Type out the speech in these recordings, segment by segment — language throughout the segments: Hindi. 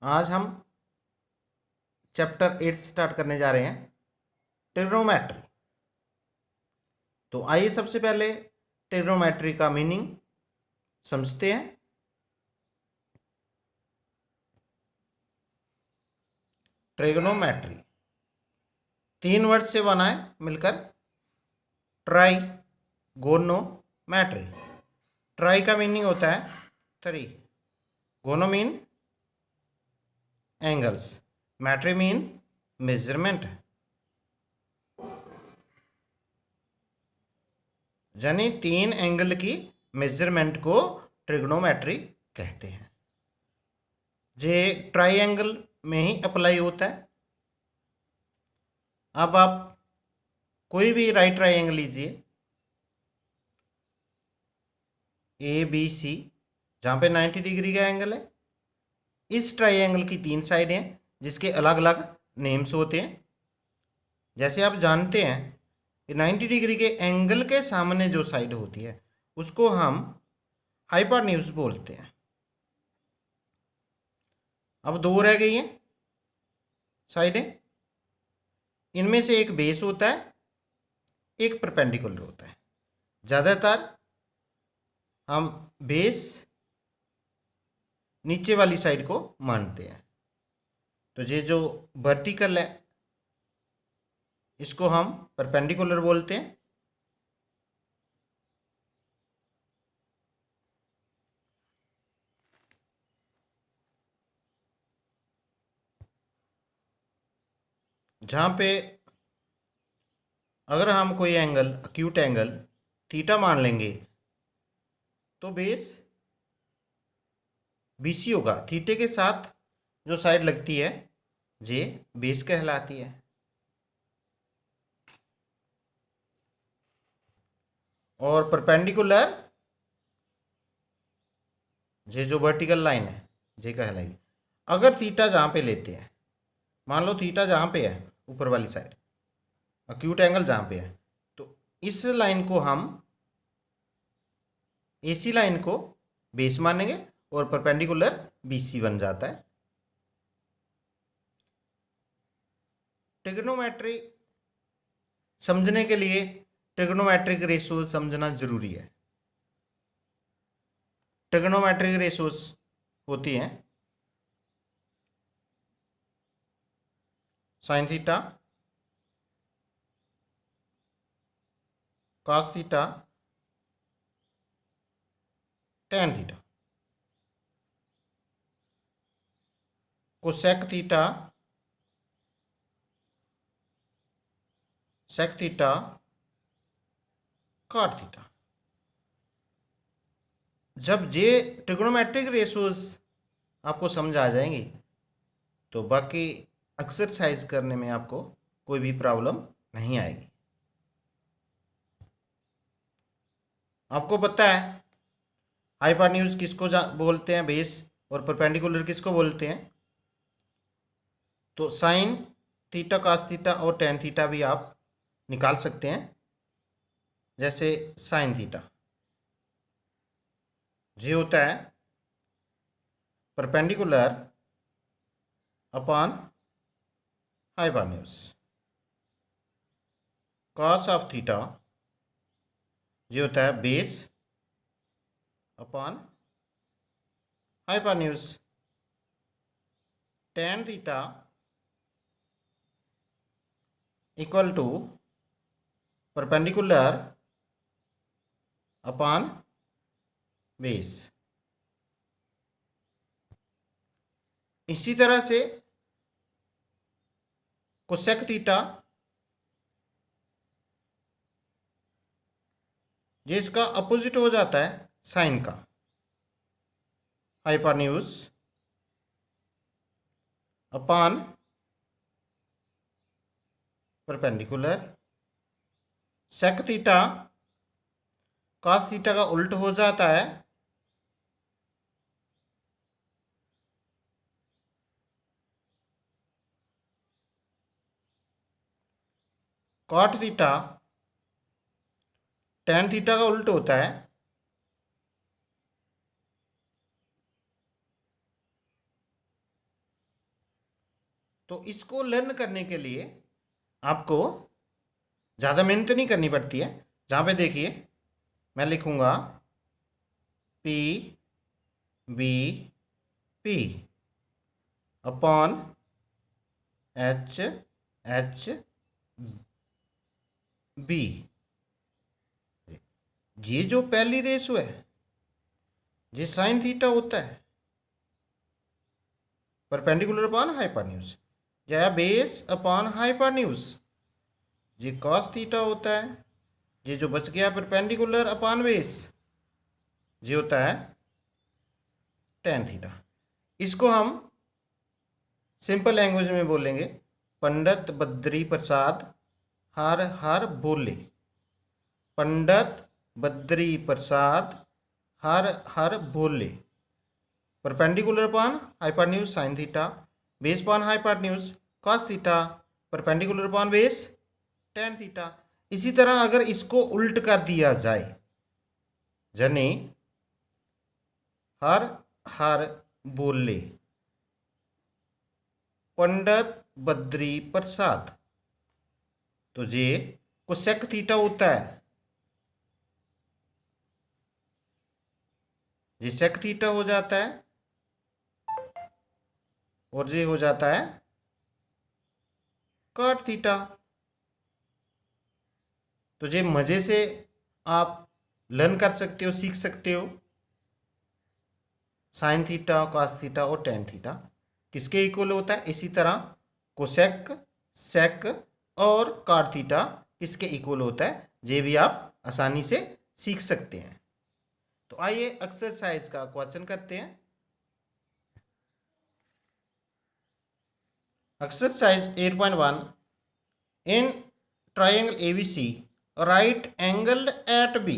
आज हम चैप्टर 8 स्टार्ट करने जा रहे हैं, ट्रिग्नोमेट्री। तो आइए सबसे पहले ट्रिग्नोमेट्री का मीनिंग समझते हैं। ट्रिग्नोमेट्री 3 वर्ड से बना है मिलकर, ट्राई गोनो मैट्री। ट्राई का मीनिंग होता है 3, गोनो मीन एंगल्स, मैट्री मीन मेजरमेंट, यानी 3 एंगल की मेजरमेंट को ट्रिग्नोमेट्री कहते हैं। ये ट्राइंगल में ही अप्लाई होता है। अब आप कोई भी राइट ट्राइंगल लीजिए, ए बी सी, जहाँ पे 90 डिग्री का एंगल है। इस ट्राइंगल की 3 साइड हैं जिसके अलग अलग नेम्स होते हैं। जैसे आप जानते हैं कि 90 डिग्री के एंगल के सामने जो साइड होती है उसको हम हाइपोटेन्यूज बोलते हैं। अब 2 रह गई हैं साइडें। इनमें से एक बेस होता है, एक परपेंडिकुलर होता है। ज़्यादातर हम बेस नीचे वाली साइड को मानते हैं। तो ये जो वर्टिकल है इसको हम परपेंडिकुलर बोलते हैं। जहाँ पे अगर हम कोई एंगल, एक्यूट एंगल थीटा मान लेंगे तो बेस बीसी होगा। थीटे के साथ जो साइड लगती है ये बेस कहलाती है। और परपेंडिकुलर ये जो वर्टिकल लाइन है ये कहलाएगी। अगर थीटा जहाँ पे लेते हैं, मान लो थीटा जहाँ पे है ऊपर वाली साइड, एक्यूट एंगल जहाँ पे है, तो इस लाइन को हम एसी लाइन को बेस मानेंगे और परपेंडिकुलर बीसी बन जाता है। ट्रिग्नोमेट्री समझने के लिए ट्रिग्नोमेट्रिक रेशियो समझना जरूरी है। ट्रिग्नोमेट्रिक रेशियोज होती हैं sine theta, cos theta, tan theta, cosec theta, sec theta, cot theta. जब ये ट्रिग्नोमेट्रिक रेशियोज आपको समझ आ जाएंगी तो बाकी एक्सरसाइज करने में आपको कोई भी प्रॉब्लम नहीं आएगी। आपको पता है हाइपोटेन्यूज किसको बोलते हैं, बेस, और परपेंडिकुलर किसको बोलते हैं। तो साइन थीटा, कॉस थीटा और टैन थीटा भी आप निकाल सकते हैं। जैसे साइन थीटा ये होता है perpendicular upon hypotenuse. Cos of theta ये होता है base upon hypotenuse. Tan theta equal to perpendicular upon base. इसी तरह से कोसेक थीटा ये इसका अपोजिट हो जाता है साइन का, hypotenuse upon perpendicular. Sec theta cos theta का उल्ट हो जाता है कॉट थीटा। टैन थीटा का उल्ट होता है तो इसको लर्न करने के लिए आपको ज़्यादा मेहनत नहीं करनी पड़ती है। जहाँ पे देखिए मैं लिखूँगा P B P upon H H B. ये जो पहली रेशो है ये साइन थीटा होता है परपेंडिकुलर अपॉन हाइपोटेन्यूज, या बेस अपॉन हाइपोटेन्यूज ये कॉस थीटा होता है। ये जो बच गया परपेंडिकुलर अपॉन बेस ये होता है टेन थीटा। इसको हम सिंपल लैंग्वेज में बोलेंगे पंडित बद्री प्रसाद हर हर बोले। पंडित बद्री प्रसाद हर हर बोले। Perpendicular upon hypotenuse sine theta, base upon hypotenuse cos theta, perpendicular upon base tan theta. इसी तरह अगर इसको उल्ट कर दिया जाए यानी हर हर बोले पंडित बद्री प्रसाद, तो ये कोसेक थीटा होता है। ये सेक थीटा हो जाता है और ये हो जाता है कॉट थीटा। तो ये मजे से आप लर्न कर सकते हो, सीख सकते हो। साइन थीटा कॉस थीटा और टेन थीटा किसके इक्वल होता है, इसी तरह कोसेक सेक और कॉट थीटा किसके इक्वल होता है, ये भी आप आसानी से सीख सकते हैं। तो आइए एक्सरसाइज का क्वेश्चन करते हैं। Exercise 8.1 in triangle ABC right angle at B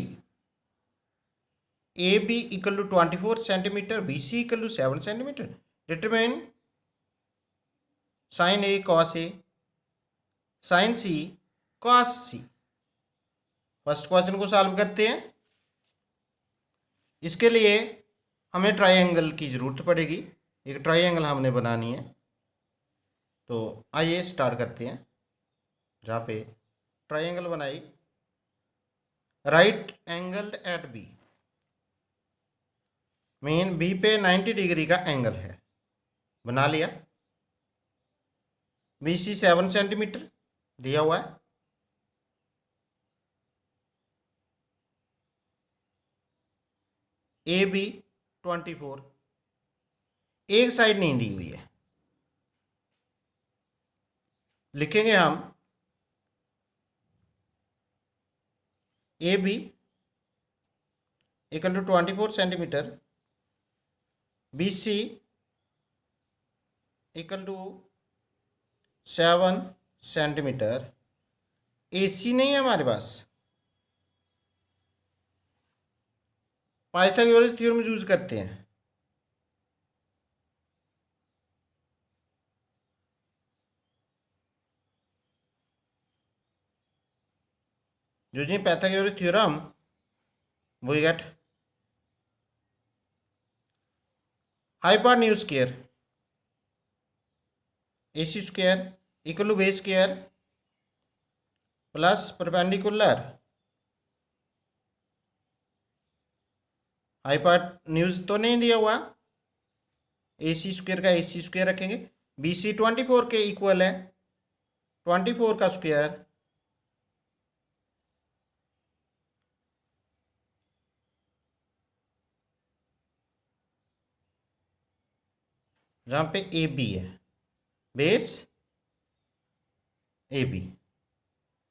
A B equal to 24 centimetre, B C equal to 7 centimetre. Determine sine A cos A, sine C cos C. First question को सॉल्व करते हैं। इसके लिए हमें ट्राइंगल की ज़रूरत पड़ेगी, एक ट्राइंगल हमने बनानी है। तो आइए स्टार्ट करते हैं। जहाँ पे ट्राइंगल बनाई right angle at B, main B पे 90 डिग्री का एंगल है, बना लिया। बी सी 7 सेंटीमीटर दिया हुआ है। ए बी 24, एक साइड नहीं दी हुई है। लिखेंगे हम A B equal to 24 centimetre, B C equal to 7 centimetre. A C नहीं है हमारे पास, पाइथागोरस थ्योरम यूज करते हैं। Using Pythagoras theorem we get hypotenuse square AC square equal to base square plus perpendicular hypotenuse तो नहीं दिया हुआ, AC स्क्वायर का AC स्क्वायर रखेंगे। BC 24 के इक्वल है, 24 का स्क्वायर जहाँ पे AB है, बेस AB।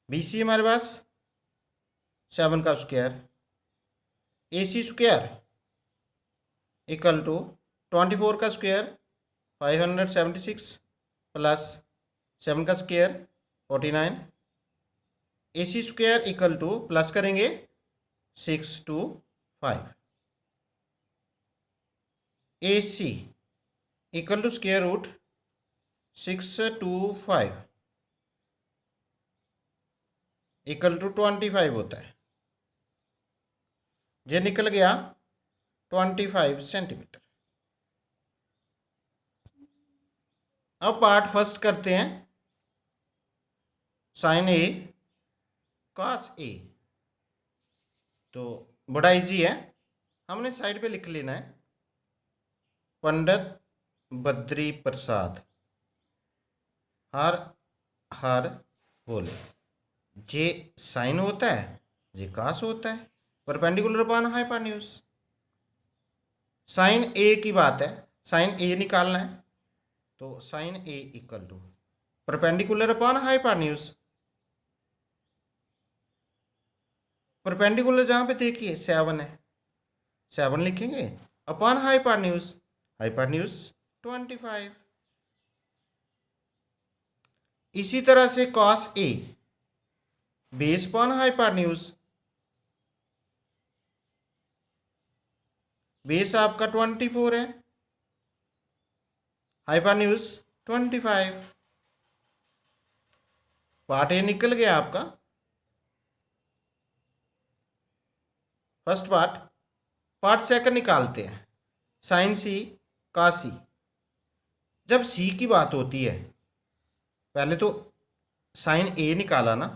BC हमारे पास 7 का square, AC square equal to 24 का स्क्वायर 576 प्लस 7 का square 49। AC square equal to plus करेंगे 625। AC equal to square root 625 equal to 25 होता है। ये निकल गया 25 सेंटीमीटर। अब पार्ट फर्स्ट करते हैं, साइन ए कॉस ए। तो बड़ा इजी है, हमने साइड पे लिख लेना है पंडित बद्री प्रसाद हर हर बोले। जे साइन होता है, जे कास होता है, perpendicular upon hypotenuse. Sine A की बात है, साइन ए निकालना है, तो sine A equal to perpendicular upon hypotenuse. Perpendicular जहां पे देखिए 7 है, 7 लिखेंगे अपॉन हाइपोटेन्यूज, हाइपोटेन्यूज 25। इसी तरह से cos A base upon hypotenuse, base आपका 24 है, हाइपोटेन्यूज 25। पार्ट ए निकल गया आपका, फर्स्ट पार्ट। पार्ट सेकंड निकालते हैं, साइन सी का सी। जब सी की बात होती है, पहले तो साइन ए निकाला ना,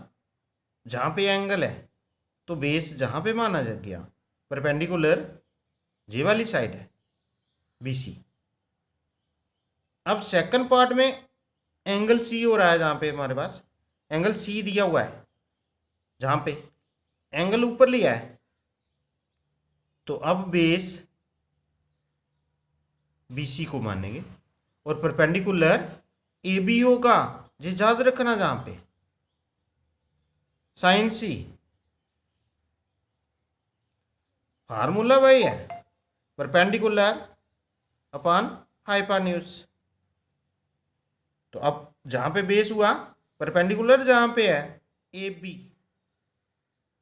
जहां पे एंगल है तो बेस जहां पे माना जा गया परपेंडिकुलर जे वाली साइड है बीसी। अब सेकंड पार्ट में एंगल सी हो रहा है, जहां पे हमारे पास एंगल सी दिया हुआ है, जहां पे एंगल ऊपर लिया है, तो अब बेस बीसी को मानेंगे और परपेंडिकुलर ए बी होगा, जी याद रखना, जहां पे साइन सी फार्मूला वही है, परपेंडिकुलर अपॉन हाइपोटेन्यूज। तो अब जहां पे बेस हुआ परपेंडिकुलर जहां पे है A B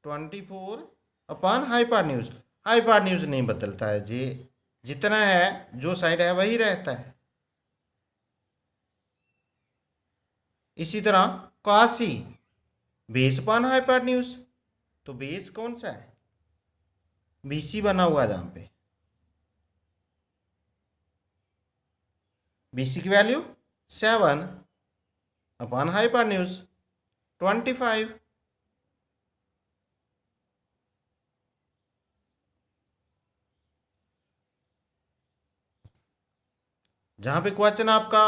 24 upon hypotenuse. Hypotenuse नहीं बदलता है, जे जितना है जो साइड है वही रहता है। इसी तरह कॉस सी बेस अपॉन हाइपोटेन्यूज, तो बेस कौन सा है, बीसी बना हुआ, जहां पे बीसी की वैल्यू 7 अपॉन हाइपोटेन्यूज 25। जहां पे क्वेश्चन आपका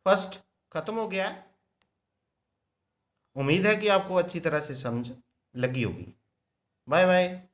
फर्स्ट खत्म हो गया है। उम्मीद है कि आपको अच्छी तरह से समझ लगी होगी। Bye bye.